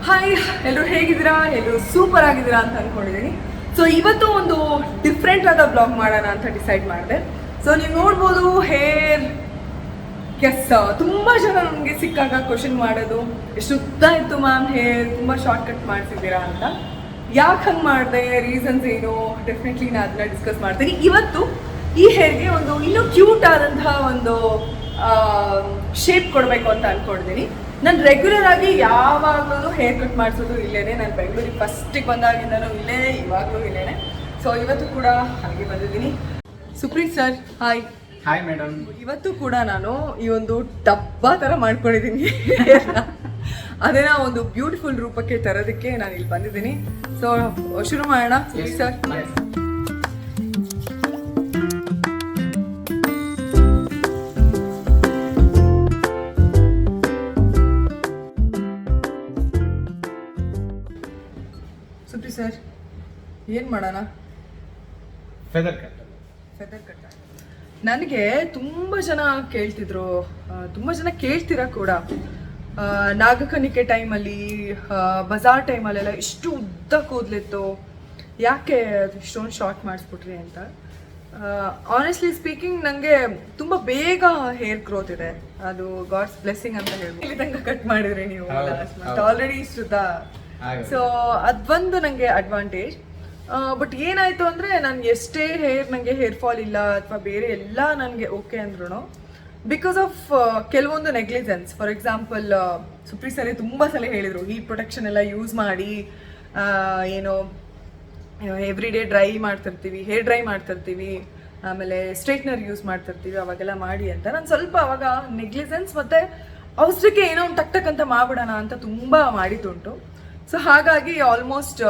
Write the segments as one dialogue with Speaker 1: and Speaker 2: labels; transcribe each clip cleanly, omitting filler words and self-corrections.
Speaker 1: Hi, ಎಲ್ಲರೂ ಹೇಗಿದ್ದೀರಾ? ಎಲ್ಲರೂ ಸೂಪರ್ ಆಗಿದ್ದೀರಾ ಅಂತ ಅಂದ್ಕೊಂಡಿದ್ದೀನಿ. ಸೊ ಇವತ್ತು ಒಂದು ಡಿಫ್ರೆಂಟ್ ಆದ ಬ್ಲಾಗ್ ಮಾಡೋಣ ಅಂತ ಡಿಸೈಡ್ ಮಾಡಿದೆ. ಸೊ ನೀವು ನೋಡ್ಬೋದು ಹೇರ್ ತುಂಬ ಜನ ನನಗೆ ಸಿಕ್ಕಾಗ ಕ್ವಶನ್ ಮಾಡೋದು, ಎಷ್ಟು ಉದ್ದ ಇತ್ತು ಮ್ಯಾಮ್ ಹೇರ್, ತುಂಬ ಶಾರ್ಟ್ ಕಟ್ ಮಾಡಿಸಿದ್ದೀರಾ ಅಂತ. ಯಾಕೆ ಹಂಗೆ ಮಾಡಿದೆ, ರೀಸನ್ಸ್ ಏನು, ಡೆಫಿನೆಟ್ಲಿ ನಾನು ಅದನ್ನ ಡಿಸ್ಕಸ್ ಮಾಡ್ತೀನಿ. ಇವತ್ತು ಈ ಹೇರ್ಗೆ ಒಂದು ಇನ್ನೂ ಕ್ಯೂಟ್ ಆದಂತಹ ಒಂದು ಶೇಪ್ ಕೊಡಬೇಕು ಅಂತ ಅಂದ್ಕೊಂಡಿದ್ದೀನಿ. ನಾನು ರೆಗ್ಯುಲರ್ ಆಗಿ ಯಾವಾಗಲೂ ಹೇರ್ ಕಟ್ ಮಾಡಿಸೋದು ಇಲ್ಲೇನೆ. ನಾನು ಬೆಂಗಳೂರಿಗೆ ಫಸ್ಟಿಗೆ ಬಂದಾಗಿಂದನೂ ಇಲ್ಲೇ, ಇವಾಗಲೂ ಇಲ್ಲೇನೆ. ಸೊ ಇವತ್ತು ಕೂಡ ಹಾಗೆ ಬಂದಿದ್ದೀನಿ. Supreeth sir, hi.
Speaker 2: Hi madam.
Speaker 1: ಇವತ್ತು ಕೂಡ ನಾನು ಈ ಒಂದು ಡಬ್ಬ ಥರ ಮಾಡ್ಕೊಂಡಿದ್ದೀನಿ. ಅದನ್ನ ಒಂದು ಬ್ಯೂಟಿಫುಲ್ ರೂಪಕ್ಕೆ ತರೋದಕ್ಕೆ ನಾನು ಇಲ್ಲಿ ಬಂದಿದ್ದೀನಿ. ಸೊ ಶುರು ಮಾಡೋಣ ಸರ್. ಸುಪ್ರಿ ಸರ್, ಏನು ಮಾಡೋಣ?
Speaker 2: Feather cut.
Speaker 1: ನನಗೆ ತುಂಬ ಜನ ಕೇಳ್ತಿದ್ರು, ತುಂಬ ಜನ ಕೇಳ್ತೀರಾ ಕೂಡ. ನಾಗಕನಿಕೆ ಟೈಮಲ್ಲಿ, ಬಜಾರ್ ಟೈಮಲ್ಲೆಲ್ಲ ಇಷ್ಟು ಉದ್ದ ಕೂದಲಿತ್ತು, ಯಾಕೆ ಇಷ್ಟೊಂದು ಶಾರ್ಟ್ ಮಾಡಿಸ್ಬಿಟ್ರಿ ಅಂತ. ಆನೆಸ್ಟ್ಲಿ ಸ್ಪೀಕಿಂಗ್, ನನಗೆ ತುಂಬ ಬೇಗ ಹೇರ್ ಗ್ರೋತ್ ಇದೆ. ಅದು ಗಾಡ್ಸ್ ಬ್ಲೆಸ್ಸಿಂಗ್ ಅಂತ ಹೇಳ್ಬೋದು. ಇಲ್ಲಿ ತನಕ ಕಟ್ ಮಾಡಿದ್ರಿ ನೀವು, ಆಲ್ರೆಡಿ ಇಷ್ಟುದ್ದ. ಸೊ ಅದೊಂದು ನನಗೆ ಅಡ್ವಾಂಟೇಜ್. ಬಟ್ ಏನಾಯಿತು ಅಂದರೆ, ನನಗೆ ಎಷ್ಟೇ ನನಗೆ ಹೇರ್ ಫಾಲ್ ಇಲ್ಲ ಅಥವಾ ಬೇರೆ ಎಲ್ಲ ನನಗೆ ಓಕೆ ಅಂದ್ರೂ, ಬಿಕಾಸ್ ಆಫ್ ಕೆಲವೊಂದು ನೆಗ್ಲಿಜೆನ್ಸ್. ಫಾರ್ ಎಕ್ಸಾಂಪಲ್, ಸುಪ್ರೀತ್ ಸರಿ ತುಂಬ ಸಲ ಹೇಳಿದರು, ಹೀಟ್ ಪ್ರೊಟೆಕ್ಷನ್ ಎಲ್ಲ ಯೂಸ್ ಮಾಡಿ, ಏನೋ ಎವ್ರಿ ಡೇ ಡ್ರೈ ಮಾಡ್ತಿರ್ತೀವಿ, ಹೇರ್ ಡ್ರೈ ಮಾಡ್ತಿರ್ತೀವಿ, ಆಮೇಲೆ ಸ್ಟ್ರೈಟ್ನರ್ ಯೂಸ್ ಮಾಡ್ತಿರ್ತೀವಿ, ಅವಾಗೆಲ್ಲ ಮಾಡಿ ಅಂತ. ನಾನು ಸ್ವಲ್ಪ ಅವಾಗ ನೆಗ್ಲಿಜೆನ್ಸ್ ಮತ್ತು ಅವಸರಕ್ಕೆ ಏನೋ ಒಂದು ಟಕ್ ಅಂತ ಮಾಡ್ಬಿಡೋಣ ಅಂತ ತುಂಬ ಮಾಡಿದ್ದುಂಟು. ಸೊ ಹಾಗಾಗಿ ಆಲ್ಮೋಸ್ಟ್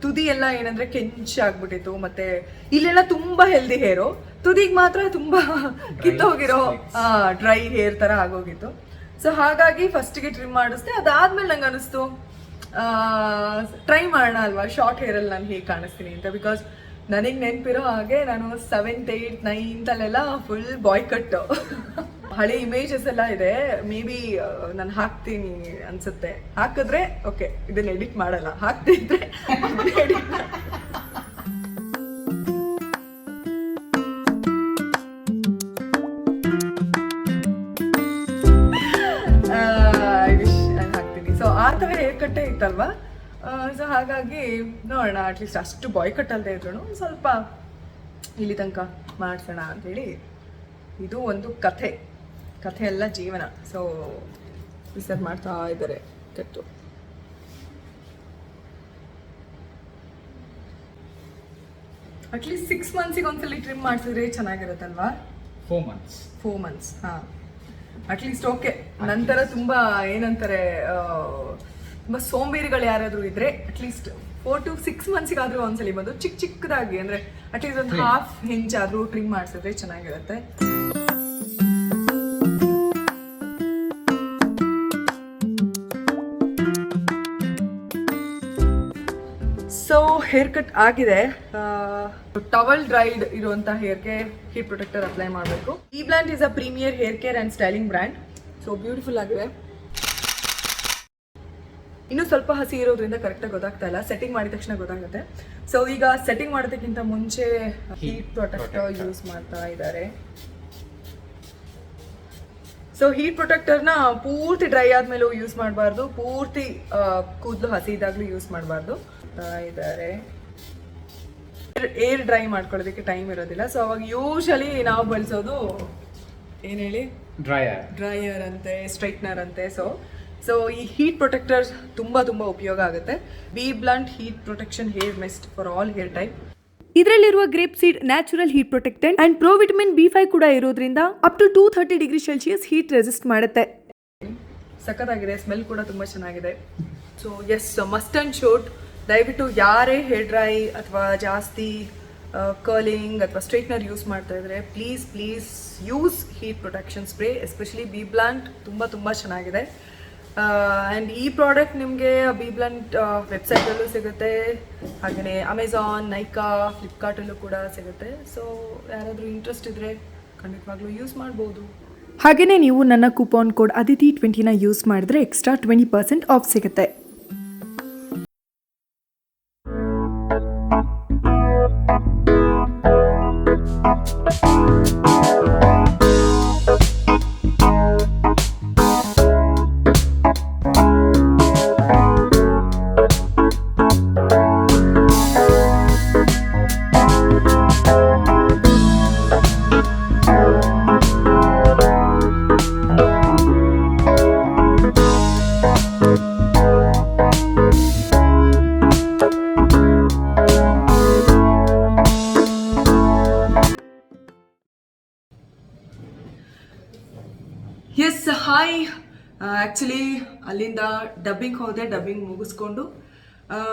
Speaker 1: ತುದಿ ಎಲ್ಲ ಏನಂದ್ರೆ ಕೆಂಚಾಗ್ಬಿಟ್ಟಿತ್ತು. ಮತ್ತೆ ಇಲ್ಲೆಲ್ಲ ತುಂಬಾ ಹೆಲ್ದಿ ಹೇರು, ತುದಿಗೆ ಮಾತ್ರ ತುಂಬಾ ಕಿತ್ತೋಗಿರೋ ಡ್ರೈ ಹೇರ್ ತರ ಆಗೋಗಿತ್ತು. ಸೊ ಹಾಗಾಗಿ ಫಸ್ಟಿಗೆ ಟ್ರಿಮ್ ಮಾಡಿಸ್ದೆ. ಅದಾದ್ಮೇಲೆ ನಂಗೆ ಅನಿಸ್ತು ಟ್ರೈ ಮಾಡೋಣ ಅಲ್ವಾ ಶಾರ್ಟ್ ಹೇರಲ್ಲಿ ನಾನು ಹೇಗೆ ಕಾಣಿಸ್ತೀನಿ ಅಂತ. ಬಿಕಾಸ್ ನನಗೆ ನೆನಪಿರೋ ಹಾಗೆ ನಾನು 7th 8th 9th ಅಲ್ಲೆಲ್ಲ ಫುಲ್ ಬಾಯ್ ಕಟ್. ಹಳೆ ಇಮೇಜಸ್ ಎಲ್ಲ ಇದೆ, ಮೇ ಬಿ ನಾನು ಹಾಕ್ತೀನಿ ಅನ್ಸುತ್ತೆ. ಹಾಕಿದ್ರೆ ಓಕೆ, ಇದನ್ನ ಎಡಿಟ್ ಮಾಡಲ್ಲ. ಹಾಕ್ತಿದ್ರೆ ಎಡಿಟ್ ಹಾಕ್ತೀನಿ. ಸೊ ಆ ಥರ ಹೇರ್ ಕಟ್ಟೆ ಇತ್ತಲ್ವಾ. ಸೊ ಹಾಗಾಗಿ ನೋಡೋಣ, ಅಟ್ಲೀಸ್ಟ್ ಅಷ್ಟು ಬಾಯ್ ಕಟ್ ಅಲ್ಲದೆ ಇದ್ರು ಸ್ವಲ್ಪ ಇಲ್ಲಿ ತನಕ ಮಾಡಿಸೋಣ ಅಂಥೇಳಿ. ಇದು ಒಂದು ಕಥೆ ಎಲ್ಲ ಜೀವನ. ಸೊ ವಿಸರ್ ಮಾಡ್ತಾ ಇದ್ದಾರೆ ಕಟ್ಟು. ಅಟ್ಲೀಸ್ಟ್ 6 ಮಂತ್ಸಿಗೆ ಒಂದ್ಸಲಿ ಟ್ರಿಮ್ ಮಾಡಿಸಿದ್ರೆ ಚೆನ್ನಾಗಿರುತ್ತಲ್ವಾ? 4 ಮಂತ್ಸ್ ಹಾಂ, ಅಟ್ಲೀಸ್ಟ್ ಓಕೆ. ನಂತರ ತುಂಬ ಏನಂತಾರೆ, ತುಂಬ ಸೋಂಬೇರಿಗಳು ಯಾರಾದರೂ ಇದ್ರೆ ಅಟ್ಲೀಸ್ಟ್ 4 to 6 ಮಂತ್ಸಿಗಾದರೂ ಒಂದ್ಸಲಿ ಬಂದು ಚಿಕ್ಕದಾಗಿ, ಅಂದರೆ ಅಟ್ಲೀಸ್ಟ್ ಒಂದು ½ ಇಂಚ್ ಆದರೂ ಟ್ರಿಮ್ ಮಾಡಿಸಿದ್ರೆ ಚೆನ್ನಾಗಿರುತ್ತೆ. ಸೊ ಹೇರ್ ಕಟ್ ಆಗಿದೆ. ಟವಲ್ ಡ್ರೈಡ್ ಇರುವಂಥ ಹೇರ್ಗೆ ಹೀಟ್ ಪ್ರೊಟೆಕ್ಟರ್ ಅಪ್ಲೈ ಮಾಡಬೇಕು. BBlunt is a premier hair care and styling brand. So beautiful ಆಗಿದೆ. ಇನ್ನೂ ಸ್ವಲ್ಪ ಹಸಿ ಇರೋದ್ರಿಂದ ಕರೆಕ್ಟಾಗಿ ಗೊತ್ತಾಗ್ತಾ ಇಲ್ಲ, ಸೆಟ್ಟಿಂಗ್ ಮಾಡಿದ ತಕ್ಷಣ ಗೊತ್ತಾಗುತ್ತೆ. ಸೊ ಈಗ ಸೆಟ್ಟಿಂಗ್ ಮಾಡೋದಕ್ಕಿಂತ ಮುಂಚೆ ಹೀಟ್ ಪ್ರೊಟೆಕ್ಟರ್ ಯೂಸ್ ಮಾಡ್ತಾ ಇದ್ದಾರೆ. ಸೊ ಹೀಟ್ ಪ್ರೊಟೆಕ್ಟರ್ನ ಪೂರ್ತಿ ಡ್ರೈ ಆದ್ಮೇಲೂ ಯೂಸ್ ಮಾಡಬಾರ್ದು, ಪೂರ್ತಿ ಕೂದಲು ಹಸಿ ಇದ್ದಾಗಲೂ ಯೂಸ್ ಮಾಡಬಾರ್ದು ಇದ್ದಾರೆ. ಏರ್ ಡ್ರೈ ಮಾಡ್ಕೊಳ್ಳೋದಕ್ಕೆ ಟೈಮ್ ಇರೋದಿಲ್ಲ. ಸೊ ಅವಾಗ ಯೂಶಲಿ ನಾವು ಬಳಸೋದು ಏನು ಹೇಳಿ, ಡ್ರೈಯರ್ ಅಂತೆ, ಸ್ಟ್ರೈಟ್ನರ್ ಅಂತೆ. ಸೊ ಈ ಹೀಟ್ ಪ್ರೊಟೆಕ್ಟರ್ಸ್ ತುಂಬ ಉಪಯೋಗ ಆಗುತ್ತೆ. BBlunt heat protection hair mist for all hair type.
Speaker 3: ಇದರಲ್ಲಿರುವ grape seed natural heat protectant and provitamin B5 ಕೂಡ ಇರೋದ್ರಿಂದ up to 230 degree Celsius heat resist ಮಾಡುತ್ತೆ.
Speaker 1: ಸಖತ್ತಾಗಿದೆ, ಸ್ಮೆಲ್ ಕೂಡ ತುಂಬ ಚೆನ್ನಾಗಿದೆ. So yes, must and should ದಯವಿಟ್ಟು ಯಾರೇ ಹೇರ್ ಡ್ರೈ ಅಥವಾ ಜಾಸ್ತಿ ಕರ್ಲಿಂಗ್ ಅಥವಾ ಸ್ಟ್ರೈಟ್ನರ್ ಯೂಸ್ ಮಾಡ್ತಾ ಇದ್ರೆ please use heat protection spray. Especially BBlunt ತುಂಬ ಚೆನ್ನಾಗಿದೆ. ಆ್ಯಂಡ್ ಈ ಪ್ರಾಡಕ್ಟ್ ನಿಮಗೆ BBlunt ವೆಬ್ಸೈಟಲ್ಲೂ ಸಿಗುತ್ತೆ, ಹಾಗೆಯೇ ಅಮೆಝಾನ್, ನೈಕಾ, ಫ್ಲಿಪ್ಕಾರ್ಟಲ್ಲೂ ಕೂಡ ಸಿಗುತ್ತೆ. ಸೊ ಯಾರಾದರೂ ಇಂಟ್ರೆಸ್ಟ್ ಇದ್ದರೆ ಖಂಡಿತವಾಗ್ಲೂ ಯೂಸ್ ಮಾಡ್ಬೋದು.
Speaker 3: ಹಾಗೆಯೇ ನೀವು ನನ್ನ ಕೂಪನ್ ಕೋಡ್ ಅದಿತಿ20ನ ಯೂಸ್ ಮಾಡಿದ್ರೆ ಎಕ್ಸ್ಟ್ರಾ 20% ಆಫ್ ಸಿಗುತ್ತೆ.
Speaker 1: ಆ್ಯಕ್ಚುಲಿ ಅಲ್ಲಿಂದ ಡಬ್ಬಿಂಗ್ ಹೋದೆ, ಡಬ್ಬಿಂಗ್ ಮುಗಿಸ್ಕೊಂಡು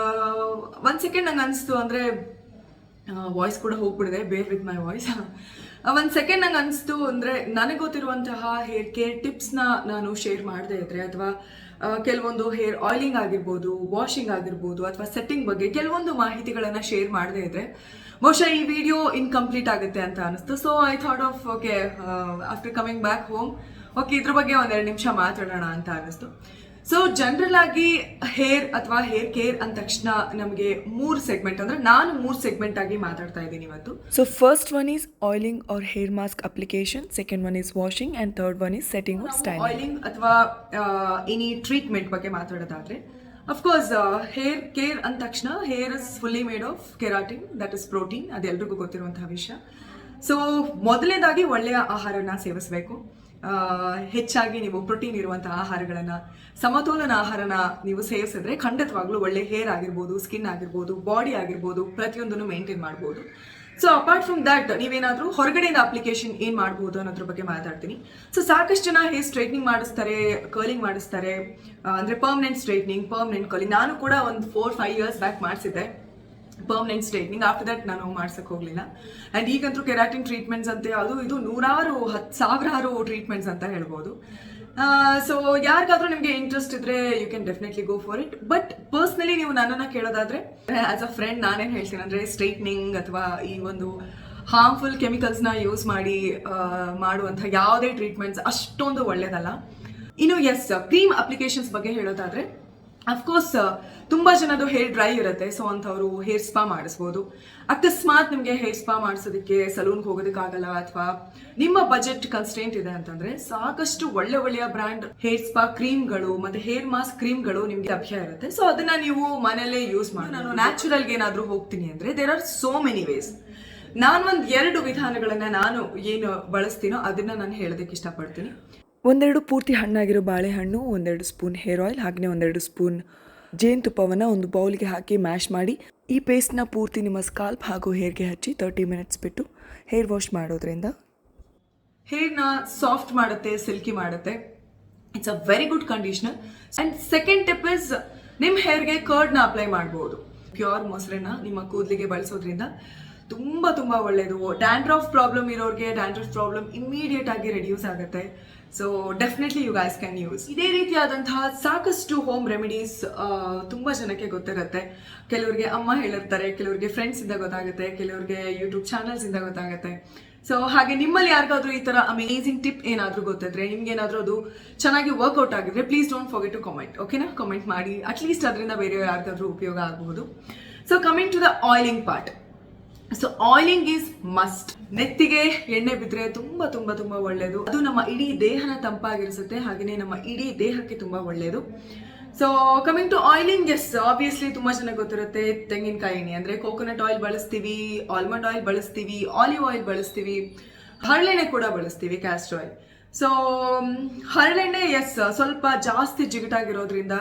Speaker 1: 1 ಸೆಕೆಂಡ್ ನಂಗೆ ಅನಿಸ್ತು, ಅಂದರೆ ವಾಯ್ಸ್ ಕೂಡ ಹೋಗ್ಬಿಡಿದೆ, ಬೇರ್ ವಿತ್ ಮೈ ವಾಯ್ಸ್. 1 ಸೆಕೆಂಡ್ ನಂಗೆ ಅನಿಸ್ತು, ಅಂದರೆ ನನಗೆ ಗೊತ್ತಿರುವಂತಹ ಹೇರ್ ಕೇರ್ ಟಿಪ್ಸ್ನ ನಾನು ಶೇರ್ ಮಾಡದೇ ಇದ್ರೆ, ಅಥವಾ ಕೆಲವೊಂದು ಹೇರ್ ಆಯಿಲಿಂಗ್ ಆಗಿರ್ಬೋದು, ವಾಷಿಂಗ್ ಆಗಿರ್ಬೋದು, ಅಥವಾ ಸೆಟ್ಟಿಂಗ್ ಬಗ್ಗೆ ಕೆಲವೊಂದು ಮಾಹಿತಿಗಳನ್ನು ಶೇರ್ ಮಾಡದೇ ಇದ್ರೆ ಬಹುಶಃ ಈ ವಿಡಿಯೋ ಇನ್ಕಂಪ್ಲೀಟ್ ಆಗುತ್ತೆ ಅಂತ ಅನಿಸ್ತು. So I thought of okay, after coming back home, okay ಇದ್ರ ಬಗ್ಗೆ 1-2 ನಿಮಿಷ ಮಾತಾಡೋಣ ಅಂತ ಅನಿಸ್ತು. ಸೊ ಜನರಲ್ ಆಗಿ ಹೇರ್ ಅಥವಾ ಹೇರ್ ಕೇರ್ ಅಂದ ತಕ್ಷಣ ನಮಗೆ 3 ಸೆಗ್ಮೆಂಟ್, ಅಂದರೆ ನಾನು 3 ಸೆಗ್ಮೆಂಟ್ ಆಗಿ ಮಾತಾಡ್ತಾ ಇದ್ದೀನಿ ಇವತ್ತು.
Speaker 3: So first one is oiling or hair mask application, second one is washing, and third one is setting or styling.
Speaker 1: Oiling ಅಥವಾ ಎನಿ ಟ್ರೀಟ್ಮೆಂಟ್ ಬಗ್ಗೆ ಮಾತಾಡೋದಾದ್ರೆ, ಅಫ್ಕೋರ್ಸ್ ಹೇರ್ ಕೇರ್ ಅಂದ ತಕ್ಷಣ hair is fully made of keratin, that is protein, ಅದೆಲ್ರಿಗೂ ಗೊತ್ತಿರುವಂತಹ ವಿಷಯ. So ಮೊದಲನೇದಾಗಿ ಒಳ್ಳೆಯ ಆಹಾರನ ಸೇವಿಸಬೇಕು. ಹೆಚ್ಚಾಗಿ ನೀವು ಪ್ರೋಟೀನ್ ಇರುವಂತಹ ಆಹಾರಗಳನ್ನು, ಸಮತೋಲನ ಆಹಾರನ ನೀವು ಸೇವಿಸಿದ್ರೆ ಖಂಡಿತವಾಗ್ಲೂ ಒಳ್ಳೆ ಹೇರ್ ಆಗಿರ್ಬೋದು, ಸ್ಕಿನ್ ಆಗಿರ್ಬೋದು, ಬಾಡಿ ಆಗಿರ್ಬೋದು, ಪ್ರತಿಯೊಂದನ್ನು ಮೇಂಟೈನ್ ಮಾಡ್ಬೋದು. ಸೊ ಅಪಾರ್ಟ್ ಫ್ರಮ್ ದ್ಯಾಟ್ ನೀವೇನಾದರೂ ಹೊರಗಡೆಯಿಂದ ಅಪ್ಲಿಕೇಶನ್ ಏನು ಮಾಡ್ಬೋದು ಅನ್ನೋದ್ರ ಬಗ್ಗೆ ಮಾತಾಡ್ತೀನಿ. ಸೊ ಸಾಕಷ್ಟು ಜನ ಹೇರ್ ಸ್ಟ್ರೈಟ್ನಿಂಗ್ ಮಾಡಿಸ್ತಾರೆ, ಕರ್ಲಿಂಗ್ ಮಾಡಿಸ್ತಾರೆ, ಅಂದರೆ ಪರ್ಮನೆಂಟ್ ಸ್ಟ್ರೈಟ್ನಿಂಗ್, ಪರ್ಮನೆಂಟ್ ಕರ್ಲಿಂಗ್. ನಾನು ಕೂಡ ಒಂದು 4-5 ಇಯರ್ಸ್ ಬ್ಯಾಕ್ ಮಾಡಿಸಿದ್ದೆ ಪರ್ಮನೆಂಟ್ ಸ್ಟ್ರೈಟ್ನಿಂಗ್. ಆಫ್ಟರ್ ದಟ್ ನಾನು ಮಾಡ್ಸಕ್ಕೆ ಹೋಗಲಿಲ್ಲ. ಆ್ಯಂಡ್ ಈಗಂತೂ ಕೆರಾಟಿನ್ ಟ್ರೀಟ್ಮೆಂಟ್ಸ್ ಅಂತೆ ಅದು ಇದು 100,000 ಟ್ರೀಟ್ಮೆಂಟ್ಸ್ ಅಂತ ಹೇಳ್ಬೋದು. ಸೊ ಯಾರಿಗಾದ್ರೂ ನಿಮಗೆ ಇಂಟ್ರೆಸ್ಟ್ ಇದ್ರೆ you can definitely go for it. But personally ನೀವು ನನ್ನನ್ನು ಕೇಳೋದಾದ್ರೆ, ಆಸ್ ಅ ಫ್ರೆಂಡ್ ನಾನೇನು ಹೇಳ್ತೀನಿ ಅಂದರೆ, ಸ್ಟ್ರೈಟ್ನಿಂಗ್ ಅಥವಾ ಈ ಒಂದು ಹಾರ್ಮ್ಫುಲ್ ಕೆಮಿಕಲ್ಸ್ನ ಯೂಸ್ ಮಾಡಿ ಮಾಡುವಂಥ ಯಾವುದೇ ಟ್ರೀಟ್ಮೆಂಟ್ಸ್ ಅಷ್ಟೊಂದು ಒಳ್ಳೆಯದಲ್ಲ. ಇನ್ನು ಕ್ರೀಮ್ ಅಪ್ಲಿಕೇಶನ್ಸ್ ಬಗ್ಗೆ ಹೇಳೋದಾದ್ರೆ, ಅಫ್ಕೋರ್ಸ್ ತುಂಬ ಜನದು ಹೇರ್ ಡ್ರೈ ಇರುತ್ತೆ. ಸೊ ಅಂಥವ್ರು ಹೇರ್ ಸ್ಪಾ ಮಾಡಿಸ್ಬೋದು. ಅಕಸ್ಮಾತ್ ನಿಮಗೆ ಹೇರ್ ಸ್ಪಾ ಮಾಡಿಸೋದಕ್ಕೆ ಸಲೂನ್ಗೆ ಹೋಗೋದಕ್ಕಾಗಲ್ಲ, ಅಥವಾ ನಿಮ್ಮ ಬಜೆಟ್ ಕನ್ಸ್ಟೆಂಟ್ ಇದೆ ಅಂತಂದ್ರೆ, ಸಾಕಷ್ಟು ಒಳ್ಳೆಯ ಬ್ರ್ಯಾಂಡ್ ಹೇರ್ ಸ್ಪಾ ಕ್ರೀಮ್ಗಳು ಮತ್ತು ಹೇರ್ ಮಾಸ್ಕ್ ಕ್ರೀಮ್ಗಳು ನಿಮಗೆ ಲಭ್ಯ ಇರುತ್ತೆ. ಸೊ ಅದನ್ನ ನೀವು ಮನೆಯಲ್ಲೇ ಯೂಸ್ ಮಾಡಿ. ನಾನು ನ್ಯಾಚುರಲ್ಗೆ ಏನಾದರೂ ಹೋಗ್ತೀನಿ ಅಂದರೆ there are so many ways. ನಾನು 2 ವಿಧಾನಗಳನ್ನು ನಾನು ಏನು ಬಳಸ್ತೀನೋ ಅದನ್ನ ನಾನು ಹೇಳೋದಕ್ಕೆ ಇಷ್ಟಪಡ್ತೀನಿ.
Speaker 3: 1-2 ಪೂರ್ತಿ ಹಣ್ಣಾಗಿರೋ ಬಾಳೆಹಣ್ಣು, 1-2 ಸ್ಪೂನ್ ಹೇರ್ ಆಯಿಲ್, ಹಾಗೆಯೇ 1-2 ಸ್ಪೂನ್ ಜೇನುತುಪ್ಪವನ್ನು ಒಂದು ಬೌಲ್ಗೆ ಹಾಕಿ ಮ್ಯಾಶ್ ಮಾಡಿ ಈ ಪೇಸ್ಟ್ನ ಪೂರ್ತಿ ನಿಮ್ಮ ಸ್ಕಾಲ್ಪ್ ಹಾಗೂ ಹೇರ್ಗೆ ಹಚ್ಚಿ 30 ಮಿನಿಟ್ಸ್ ಬಿಟ್ಟು ಹೇರ್ ವಾಶ್ ಮಾಡೋದ್ರಿಂದ
Speaker 1: ಹೇರ್ನ ಸಾಫ್ಟ್ ಮಾಡುತ್ತೆ, ಸಿಲ್ಕಿ ಮಾಡುತ್ತೆ. It's a very good conditioner. And second tip is, ನಿಮ್ಮ ಹೇರ್ಗೆ ಕರ್ಡ್ನ ಅಪ್ಲೈ ಮಾಡ್ಬೋದು. ಪ್ಯೂರ್ ಮೊಸರನ್ನ ನಿಮ್ಮ ಕೂದಲಿಗೆ ಬಳಸೋದ್ರಿಂದ ತುಂಬ ಒಳ್ಳೆಯದು. ಡ್ಯಾಂಡ್ರಫ್ ಪ್ರಾಬ್ಲಮ್ ಇರೋರಿಗೆ ಡ್ಯಾಂಡ್ರಫ್ ಪ್ರಾಬ್ಲಮ್ ಇಮ್ಮಿಡಿಯೇಟ್ ಆಗಿ ರೆಡ್ಯೂಸ್ ಆಗುತ್ತೆ. So definitely you guys can use. ಇದೇ ರೀತಿಯಾದಂತಹ ಸಾಕಷ್ಟು ಹೋಮ್ ರೆಮಿಡೀಸ್ ತುಂಬ ಜನಕ್ಕೆ ಗೊತ್ತಿರುತ್ತೆ. ಕೆಲವರಿಗೆ ಅಮ್ಮ ಹೇಳಿರ್ತಾರೆ, ಕೆಲವರಿಗೆ ಫ್ರೆಂಡ್ಸಿಂದ ಗೊತ್ತಾಗುತ್ತೆ, ಕೆಲವರಿಗೆ ಯೂಟ್ಯೂಬ್ ಚಾನಲ್ಸಿಂದ ಗೊತ್ತಾಗುತ್ತೆ. ಸೊ ಹಾಗೆ ನಿಮ್ಮಲ್ಲಿ ಯಾರಿಗಾದ್ರೂ ಈ ಥರ ಅಮೇಝಿಂಗ್ ಟಿಪ್ ಏನಾದರೂ ಗೊತ್ತಿದ್ರೆ, ನಿಮ್ಗೇನಾದರೂ ಅದು ಚೆನ್ನಾಗಿ ವರ್ಕೌಟ್ ಆಗಿದ್ರೆ, please don't forget to comment. ಓಕೆನಾ? ಕಾಮೆಂಟ್ ಮಾಡಿ. ಅಟ್ಲೀಸ್ಟ್ ಅದರಿಂದ ಬೇರೆ ಯಾರಿಗಾದ್ರೂ ಉಪಯೋಗ ಆಗಬಹುದು. So coming to the oiling part. So oiling is must. ನೆತ್ತಿಗೆ ಎಣ್ಣೆ ಬಿದ್ದರೆ ತುಂಬ ಒಳ್ಳೆಯದು. ಅದು ನಮ್ಮ ಇಡೀ ದೇಹನ ತಂಪಾಗಿರಿಸುತ್ತೆ, ಹಾಗೆಯೇ ನಮ್ಮ ಇಡೀ ದೇಹಕ್ಕೆ ತುಂಬ ಒಳ್ಳೆಯದು. So coming to oiling, obviously ತುಂಬ ಚೆನ್ನಾಗಿ ಗೊತ್ತಿರುತ್ತೆ. ತೆಂಗಿನಕಾಯಿ ಎಣ್ಣೆ ಅಂದರೆ ಕೋಕೋನಟ್ ಆಯಿಲ್ ಬಳಸ್ತೀವಿ, ಆಲ್ಮಂಡ್ ಆಯಿಲ್ ಬಳಸ್ತೀವಿ, ಆಲಿವ್ ಆಯಿಲ್ ಬಳಸ್ತೀವಿ, ಹರಳೆಣ್ಣೆ ಕೂಡ ಬಳಸ್ತೀವಿ, ಕ್ಯಾಸ್ಟರ್ ಆಯಿಲ್. ಸೊ ಹರಳೆಣ್ಣೆ ಸ್ವಲ್ಪ ಜಾಸ್ತಿ ಜಿಗುಟಾಗಿರೋದ್ರಿಂದ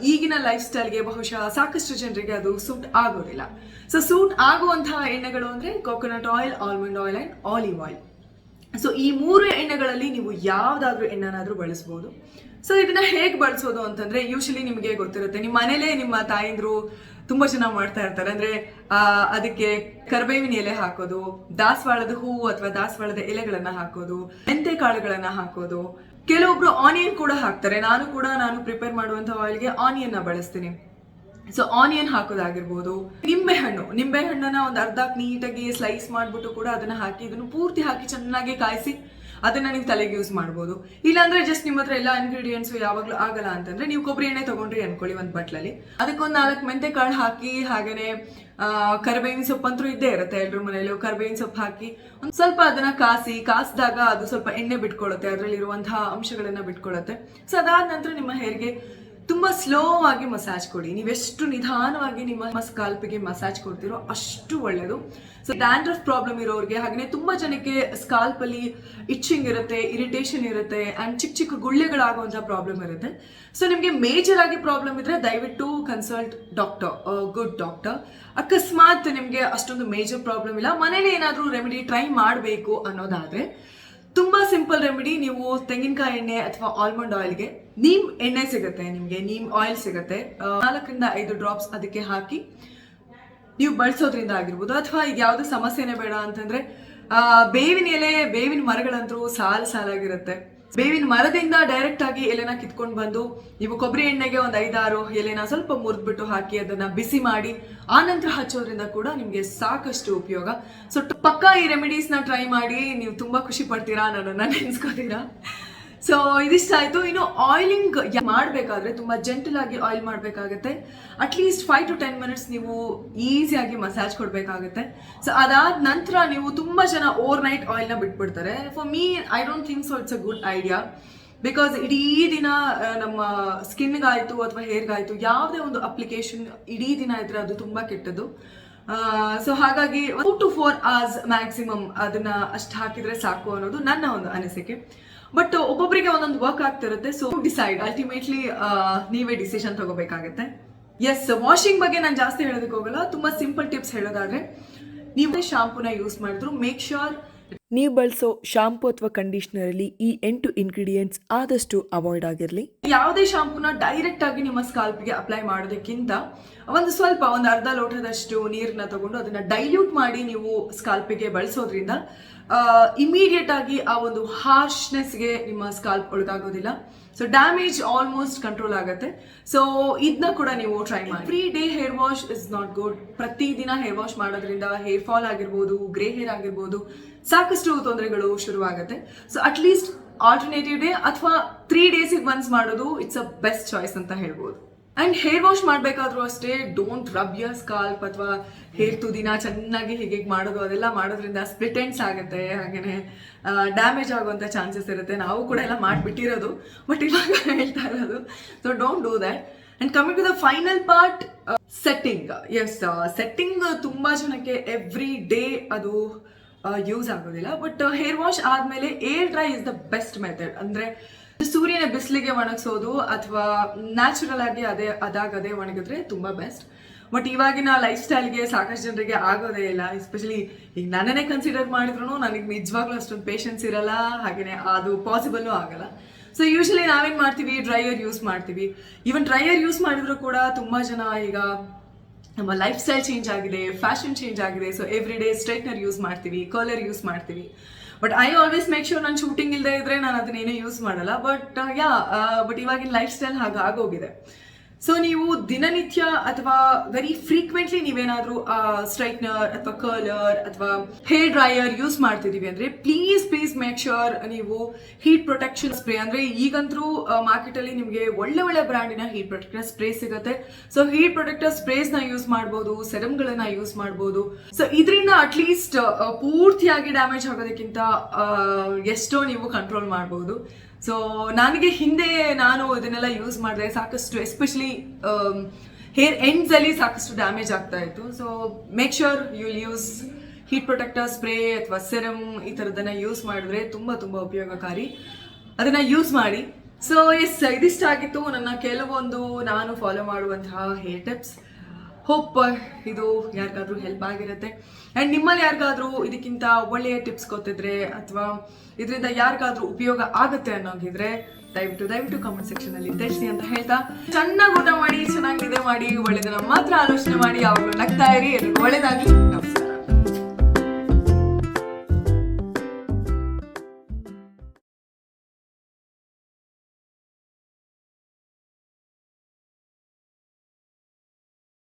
Speaker 1: ಈಗಿನ ಲೈಫ್ ಸ್ಟೈಲ್ಗೆ ಬಹುಶಃ ಸಾಕಷ್ಟು ಜನರಿಗೆ ಅದು ಸೂಟ್ ಆಗೋದಿಲ್ಲ. ಸೊ ಸೂಟ್ ಆಗುವಂತಹ ಎಣ್ಣೆಗಳು ಅಂದರೆ coconut oil, almond oil and olive oil. So ಈ 3 ಎಣ್ಣೆಗಳಲ್ಲಿ ನೀವು ಯಾವುದಾದ್ರೂ ಎಣ್ಣೆನಾದರೂ ಬಳಸ್ಬೋದು. ಸೊ ಇದನ್ನ ಹೇಗೆ ಬಳಸೋದು ಅಂತಂದ್ರೆ, ಯೂಶಲಿ ನಿಮಗೆ ಗೊತ್ತಿರುತ್ತೆ, ನಿಮ್ಮ ಮನೇಲೇ ನಿಮ್ಮ ತಾಯಂದ್ರು ತುಂಬ ಜನ ಮಾಡ್ತಾ ಇರ್ತಾರೆ. ಅಂದರೆ ಅದಕ್ಕೆ ಕರಿಬೇವಿನ ಎಲೆ ಹಾಕೋದು, ದಾಸವಾಳದ ಹೂವು ಅಥವಾ ದಾಸವಾಳದ ಎಲೆಗಳನ್ನು ಹಾಕೋದು, ಮೆಂತೆ ಕಾಳುಗಳನ್ನು ಹಾಕೋದು, ಕೆಲವೊಬ್ರು ಆನಿಯನ್ ಕೂಡ ಹಾಕ್ತಾರೆ. ನಾನು ಪ್ರಿಪೇರ್ ಮಾಡುವಂಥ ಆಯಿಲ್ಗೆ ಆನಿಯನ್ನ ಬಳಸ್ತೀನಿ. ಸೊ ಆನಿಯನ್ ಹಾಕೋದಾಗಿರ್ಬೋದು, ನಿಂಬೆಹಣ್ಣನ್ನ ಒಂದು ಅರ್ಧಕ್ಕೆ ನೀಟಾಗಿ ಸ್ಲೈಸ್ ಮಾಡಿಬಿಟ್ಟು ಕೂಡ ಅದನ್ನ ಹಾಕಿ, ಇದನ್ನು ಪೂರ್ತಿ ಹಾಕಿ ಚೆನ್ನಾಗಿ ಕಾಯಿಸಿ ಅದನ್ನ ನೀವು ತಲೆಗೆ ಯೂಸ್ ಮಾಡ್ಬೋದು. ಇಲ್ಲಾಂದ್ರೆ ಜಸ್ಟ್ ನಿಮ್ಮ ಹತ್ರ ಎಲ್ಲ ಇಂಗ್ರೀಡಿಯೆಂಟ್ಸ್ ಯಾವಾಗಲೂ ಆಗಲ್ಲ ಅಂತಂದ್ರೆ ನೀವು ಕೊಬ್ಬರಿ ಎಣ್ಣೆ ತಗೊಂಡ್ರಿ ಅನ್ಕೊಳ್ಳಿ ಒಂದು ಬಟ್ಲಲ್ಲಿ, ಅದಕ್ಕೊಂದು 4 ಮೆಂತೆ ಕಾಳು ಹಾಕಿ, ಹಾಗೇನೆ ಕರಿಬೇವಿನ ಸೊಪ್ಪಂತೂ ಇದ್ದೇ ಇರುತ್ತೆ ಎಲ್ಲರ ಮನೆಯಲ್ಲೂ. ಕರಿಬೇವಿನ ಸೊಪ್ಪು ಹಾಕಿ ಒಂದು ಸ್ವಲ್ಪ ಅದನ್ನ ಕಾಸಿದಾಗ ಅದು ಸ್ವಲ್ಪ ಎಣ್ಣೆ ಬಿಟ್ಕೊಳ್ಳುತ್ತೆ, ಅದರಲ್ಲಿರುವಂತಹ ಅಂಶಗಳನ್ನ ಬಿಟ್ಕೊಳ್ಳುತ್ತೆ. ಸೊ ಅದಾದ ನಂತರ ನಿಮ್ಮ ಹೇರ್ಗೆ ತುಂಬಾ ಸ್ಲೋ ಆಗಿ ಮಸಾಜ್ ಕೊಡಿ. ನೀವೆಷ್ಟು ನಿಧಾನವಾಗಿ ನಿಮ್ಮ ಸ್ಕಾಲ್ಪಿಗೆ ಮಸಾಜ್ ಕೊಡ್ತೀರೋ ಅಷ್ಟು ಒಳ್ಳೆಯದು. ಸೊ ಡ್ಯಾಂಡ್ರಫ್ ಪ್ರಾಬ್ಲಮ್ ಇರೋರಿಗೆ, ಹಾಗೆ ತುಂಬಾ ಜನಕ್ಕೆ ಸ್ಕಾಲ್ಪ್ ಅಲ್ಲಿ ಇಚ್ಚಿಂಗ್ ಇರುತ್ತೆ, ಇರಿಟೇಷನ್ ಇರುತ್ತೆ, ಅಂಡ್ ಚಿಕ್ಕ ಗುಳ್ಳೆಗಳಾಗುವಂತಹ ಪ್ರಾಬ್ಲಮ್ ಇರುತ್ತೆ. ಸೊ ನಿಮಗೆ ಮೇಜರ್ ಆಗಿ ಪ್ರಾಬ್ಲಮ್ ಇದ್ರೆ ದಯವಿಟ್ಟು ಕನ್ಸಲ್ಟ್ ಡಾಕ್ಟರ್, ಗುಡ್ ಡಾಕ್ಟರ್. ಅಕಸ್ಮಾತ್ ನಿಮಗೆ ಅಷ್ಟೊಂದು ಮೇಜರ್ ಪ್ರಾಬ್ಲಮ್ ಇಲ್ಲ, ಮನೇಲಿ ಏನಾದರೂ ರೆಮಿಡಿ ಟ್ರೈ ಮಾಡಬೇಕು ಅನ್ನೋದಾದ್ರೆ ತುಂಬಾ ಸಿಂಪಲ್ ರೆಮಿಡಿ. ನೀವು ತೆಂಗಿನಕಾಯಿ ಎಣ್ಣೆ ಅಥವಾ ಆಲ್ಮಂಡ್ ಆಯಿಲ್ಗೆ ನೀಮ್ ಎಣ್ಣೆ ಸಿಗುತ್ತೆ, ನಿಮಗೆ ನೀಮ್ ಆಯಿಲ್ ಸಿಗುತ್ತೆ, 4 to 5 ಡ್ರಾಪ್ಸ್ ಅದಕ್ಕೆ ಹಾಕಿ ನೀವು ಬಳಸೋದ್ರಿಂದ ಆಗಿರ್ಬೋದು. ಅಥವಾ ಈಗ ಯಾವ್ದು ಸಮಸ್ಯೆನೇ ಬೇಡ ಅಂತಂದ್ರೆ ಬೇವಿನ ಎಲೆ, ಬೇವಿನ ಮರಗಳಂತೂ ಸಾಲಾಗಿರುತ್ತೆ. ಬೇವಿನ ಮರದಿಂದ ಡೈರೆಕ್ಟ್ ಆಗಿ ಎಲೆನ ಕಿತ್ಕೊಂಡು ಬಂದು ನೀವು ಕೊಬ್ಬರಿ ಎಣ್ಣೆಗೆ ಒಂದು 5-6 ಎಲೆನ ಸ್ವಲ್ಪ ಮುರಿದ್ಬಿಟ್ಟು ಹಾಕಿ ಅದನ್ನ ಬಿಸಿ ಮಾಡಿ ಆನಂತರ ಹಚ್ಚೋದ್ರಿಂದ ಕೂಡ ನಿಮ್ಗೆ ಸಾಕಷ್ಟು ಉಪಯೋಗ. ಸೊ ಪಕ್ಕಾ ಈ ರೆಮಿಡೀಸ್ ನ ಟ್ರೈ ಮಾಡಿ, ನೀವು ತುಂಬಾ ಖುಷಿ ಪಡ್ತೀರಾ, ನನ್ನನ್ನ ನೆನ್ಸ್ಕೋತೀರಾ. ಸೊ ಇದಿಷ್ಟಾಯ್ತು. ಇನ್ನು ಆಯಿಲಿಂಗ್ ಮಾಡಬೇಕಾದ್ರೆ ತುಂಬಾ ಜೆಂಟಲ್ ಆಗಿ ಆಯಿಲ್ ಮಾಡಬೇಕಾಗುತ್ತೆ. ಅಟ್ಲೀಸ್ಟ್ 5 to 10 minutes ನೀವು ಈಸಿಯಾಗಿ ಮಸಾಜ್ ಕೊಡಬೇಕಾಗುತ್ತೆ. ಸೊ ಅದಾದ ನಂತರ ನೀವು ತುಂಬಾ ಜನ ಓವರ್ ನೈಟ್ ಆಯಿಲ್ನ ಬಿಟ್ಬಿಡ್ತಾರೆ. For me I don't think so it's a good idea. Because ಇಡೀ ದಿನ ನಮ್ಮ ಸ್ಕಿನ್ಗಾಯ್ತು ಅಥವಾ ಹೇರ್ಗಾಯ್ತು ಯಾವುದೇ ಒಂದು ಅಪ್ಲಿಕೇಶನ್ ಇಡೀ ದಿನ ಇದ್ರೆ ಅದು ತುಂಬಾ ಕೆಟ್ಟದ್ದು. ಸೊ ಹಾಗಾಗಿ 2 to 4 hours ಮ್ಯಾಕ್ಸಿಮಮ್ ಅದನ್ನ ಅಷ್ಟು ಹಾಕಿದ್ರೆ ಸಾಕು ಅನ್ನೋದು ನನ್ನ ಒಂದು ಅನಿಸಿಕೆ. ಬಟ್ ಒಬ್ಬೊಬ್ಬರಿಗೆ ಒಂದೊಂದು ವರ್ಕ್ ಆಗ್ತಿರುತ್ತೆ. ಸೊ ಡಿಸೈಡ್, ಅಲ್ಟಿಮೇಟ್ಲಿ ನೀವೇ ಡಿಸಿಷನ್ ತಗೋಬೇಕಾಗತ್ತೆ. ಎಸ್, ವಾಷಿಂಗ್ ಬಗ್ಗೆ ನಾನು ಜಾಸ್ತಿ ಹೇಳೋದಕ್ಕೆ ಹೋಗಲ್ಲ. ತುಂಬಾ ಸಿಂಪಲ್ ಟಿಪ್ಸ್ ಹೇಳೋದಾದ್ರೆ, ನೀವು ಶಾಂಪೂನ ಯೂಸ್ ಮಾಡಿದ್ರು ಮೇಕ್ ಶ್ಯೂರ್
Speaker 3: ನೀವು ಬಳಸೋ ಶಾಂಪೂ ಅಥವಾ ಕಂಡೀಷ್ನರಲ್ಲಿ ಈ 8 ಇಂಗ್ರೀಡಿಯೆಂಟ್ಸ್ ಆದಷ್ಟು ಅವಾಯ್ಡ್ ಆಗಿರಲಿ.
Speaker 1: ಯಾವುದೇ ಶಾಂಪೂನ ಡೈರೆಕ್ಟ್ ಆಗಿ ನಿಮ್ಮ ಸ್ಕಾಲ್ಪ್ಗೆ ಅಪ್ಲೈ ಮಾಡೋದಕ್ಕಿಂತ ಒಂದು ಅರ್ಧ ಲೋಟದಷ್ಟು ನೀರನ್ನ ತಗೊಂಡು ಅದನ್ನ ಡೈಲ್ಯೂಟ್ ಮಾಡಿ ನೀವು ಸ್ಕಾಲ್ಪಿಗೆ ಬಳಸೋದ್ರಿಂದ ಇಮಿಡಿಯೇಟ್ ಆಗಿ ಆ ಒಂದು ಹಾರ್ಶ್ನೆಸ್ಗೆ ನಿಮ್ಮ ಸ್ಕಾಲ್ಪ್ ಒಳಗಾಗೋದಿಲ್ಲ. ಸೊ ಡ್ಯಾಮೇಜ್ ಆಲ್ಮೋಸ್ಟ್ ಕಂಟ್ರೋಲ್ ಆಗುತ್ತೆ. ಸೊ ಇದನ್ನ ಕೂಡ ನೀವು ಟ್ರೈ ಮಾಡಿ. Every day hair wash is not good. ಪ್ರತಿದಿನ ಹೇರ್ ವಾಶ್ ಮಾಡೋದ್ರಿಂದ ಹೇರ್ ಫಾಲ್ ಆಗಿರ್ಬೋದು, ಗ್ರೇ ಹೇರ್ ಆಗಿರ್ಬೋದು, ಸಾಕಷ್ಟು ತೊಂದರೆಗಳು ಶುರುವಾಗುತ್ತೆ. ಸೊ ಅಟ್ಲೀಸ್ಟ್ ಆಲ್ಟರ್ನೇಟಿವ್ ಡೇ ಅಥವಾ 3 days ಒನ್ಸ್ ಮಾಡೋದು ಇಟ್ಸ್ ಅ ಬೆಸ್ಟ್ ಚಾಯ್ಸ್ ಅಂತ ಹೇಳ್ಬೋದು. ಅಂಡ್ ಹೇರ್ ವಾಶ್ ಮಾಡಬೇಕಾದ್ರೂ ಅಷ್ಟೇ, ಡೋಂಟ್ ರಬ್ ಯರ್ ಸ್ಕಾಲ್ಪ್ ಅಥವಾ ಹೇರ್ ತುದಿನ ಚೆನ್ನಾಗಿ ಹೀಗೆ ಮಾಡೋದು. ಅದೆಲ್ಲ ಮಾಡೋದ್ರಿಂದ ಸ್ಪ್ಲಿಟ್ ಎಂಡ್ಸ್ ಆಗುತ್ತೆ, ಹಾಗೇನೆ ಡ್ಯಾಮೇಜ್ ಆಗುವಂಥ ಚಾನ್ಸಸ್ ಇರುತ್ತೆ. ನಾವು ಕೂಡ ಎಲ್ಲ ಮಾಡಿಬಿಟ್ಟಿರೋದು, ಬಟ್ ಇವಾಗ ಹೇಳ್ತಾ ಇರೋದು. So don't do that. And coming to the final part, setting. Yes, setting ತುಂಬಾ ಜನಕ್ಕೆ ಎವ್ರಿ ಡೇ ಅದು ಯೂಸ್ ಆಗೋದಿಲ್ಲ. ಬಟ್ ಹೇರ್ ವಾಶ್ ಆದ್ಮೇಲೆ air dry is the best method. ಅಂದ್ರೆ ಸೂರ್ಯನ ಬಿಸಿಲಿಗೆ ಒಣಗಿಸೋದು ಅಥವಾ ನ್ಯಾಚುರಲ್ ಆಗಿ ಅದೇ ಒಣಗಿದ್ರೆ ತುಂಬಾ ಬೆಸ್ಟ್. ಬಟ್ ಇವಾಗಿನ ಲೈಫ್ ಸ್ಟೈಲ್ಗೆ ಸಾಕಷ್ಟು ಜನರಿಗೆ ಆಗೋದೇ ಇಲ್ಲ. ಎಸ್ಪೆಷಲಿ ಈಗ ನನ್ನನ್ನೇ ಕನ್ಸಿಡರ್ ಮಾಡಿದ್ರು ನನಗೆ ನಿಜವಾಗ್ಲೂ ಅಷ್ಟೊಂದು ಪೇಷನ್ಸ್ ಇರಲ್ಲ, ಹಾಗೇನೆ ಅದು ಪಾಸಿಬಲ್ಲು ಆಗಲ್ಲ. ಸೊ ಯೂಶಲಿ ನಾವೇನ್ ಮಾಡ್ತೀವಿ, ಡ್ರೈಯರ್ ಯೂಸ್ ಮಾಡ್ತೀವಿ. ಈವನ್ ಡ್ರೈಯರ್ ಯೂಸ್ ಮಾಡಿದ್ರು ಕೂಡ ತುಂಬಾ ಜನ ಈಗ ನಮ್ಮ ಲೈಫ್ ಸ್ಟೈಲ್ ಚೇಂಜ್ ಆಗಿದೆ, ಫ್ಯಾಷನ್ ಚೇಂಜ್ ಆಗಿದೆ. So every day straightener use ಮಾಡ್ತೀವಿ, ಕರ್ಲರ್ ಯೂಸ್ ಮಾಡ್ತೀವಿ. But I always make sure ನಾನು ಶೂಟಿಂಗ್ ಇಲ್ಲದೆ ಇದ್ರೆ ನಾನು ಅದನ್ನೇನು ಯೂಸ್ ಮಾಡಲ್ಲ. ಬಟ್ ಇವಾಗಿನ ಲೈಫ್ ಸ್ಟೈಲ್ ಹಾಗಾಗೋಗಿದೆ. ಸೊ ನೀವು ದಿನನಿತ್ಯ ಅಥವಾ ವೆರಿ ಫ್ರೀಕ್ವೆಂಟ್ಲಿ ನೀವೇನಾದ್ರೂ ಸ್ಟ್ರೈಟ್ನರ್ ಅಥವಾ ಕರ್ಲರ್ ಅಥವಾ ಹೇರ್ ಡ್ರೈಯರ್ ಯೂಸ್ ಮಾಡ್ತಿದೀವಿ ಅಂದ್ರೆ ಪ್ಲೀಸ್ ಮೇಕ್ ಶ್ಯೂರ್ ನೀವು ಹೀಟ್ ಪ್ರೊಟೆಕ್ಷನ್ ಸ್ಪ್ರೇ, ಅಂದ್ರೆ ಈಗಂತೂ ಮಾರ್ಕೆಟ್ ಅಲ್ಲಿ ನಿಮಗೆ ಒಳ್ಳೆ ಬ್ರ್ಯಾಂಡಿನ ಹೀಟ್ ಪ್ರೊಟೆಕ್ಟರ್ ಸ್ಪ್ರೇ ಸಿಗುತ್ತೆ. ಸೊ ಹೀಟ್ ಪ್ರೊಟೆಕ್ಟರ್ ಸ್ಪ್ರೇಸ್ ನ ಯೂಸ್ ಮಾಡಬಹುದು, ಸೆರಮ್ಗಳನ್ನ ಯೂಸ್ ಮಾಡಬಹುದು. ಸೊ ಇದರಿಂದ ಅಟ್ಲೀಸ್ಟ್ ಪೂರ್ತಿಯಾಗಿ ಡ್ಯಾಮೇಜ್ ಆಗೋದಕ್ಕಿಂತ ಎಷ್ಟೋ ನೀವು ಕಂಟ್ರೋಲ್ ಮಾಡಬಹುದು. ಸೊ ನನಗೆ ಹಿಂದೆ ನಾನು ಇದನ್ನೆಲ್ಲ ಯೂಸ್ ಮಾಡಿದೆ, ಸಾಕಷ್ಟು ಎಸ್ಪೆಷಲಿ ಹೇರ್ ಎಂಡ್ಸ್ ಅಲ್ಲಿ ಸಾಕಷ್ಟು ಡ್ಯಾಮೇಜ್ ಆಗ್ತಾ ಇತ್ತು. So make sure you use heat protector spray ಅಥವಾ ಸೆರಮ್, ಈ ಥರದನ್ನ ಯೂಸ್ ಮಾಡಿದ್ರೆ ತುಂಬಾ ಉಪಯೋಗಕಾರಿ. ಅದನ್ನ ಯೂಸ್ ಮಾಡಿ. ಸೊ ಎಸ್, ಇದಿಷ್ಟಾಗಿತ್ತು ನನ್ನ ಕೆಲವೊಂದು ನಾನು ಫಾಲೋ ಮಾಡುವಂತಹ ಹೇರ್ ಟಿಪ್ಸ್. ಹೋಪ್ ಇದು ಯಾರಿಗಾದ್ರೂ ಹೆಲ್ಪ್ ಆಗಿರುತ್ತೆ. ಆ್ಯಂಡ್ ನಿಮ್ಮಲ್ಲಿ ಯಾರಿಗಾದ್ರೂ ಇದಕ್ಕಿಂತ ಒಳ್ಳೆಯ ಟಿಪ್ಸ್ ಗೊತ್ತಿದ್ರೆ ಅಥವಾ ಇದರಿಂದ ಯಾರಿಗಾದ್ರೂ ಉಪಯೋಗ ಆಗುತ್ತೆ ಅನ್ನೋಂಗಿದ್ರೆ ದಯವಿಟ್ಟು ಕಮೆಂಟ್ ಸೆಕ್ಷನ್ ಅಲ್ಲಿ ತಿಳಿಸಿ ಅಂತ ಹೇಳ್ತಾ, ಚೆನ್ನಾಗಿ ಊಟ ಮಾಡಿ, ಚೆನ್ನಾಗಿ ನಿದ್ದೆ ಮಾಡಿ, ಒಳ್ಳೆದನ್ನ ಮಾತ್ರ ಆಲೋಚನೆ ಮಾಡಿ, ಯಾವಾಗಲೂ ನಗ್ತಾ ಇರಿ. ಎಲ್ರಿಗೂ ಒಳ್ಳೆದಾಗ್ಲಿ. ನಮಸ್ಕಾರ.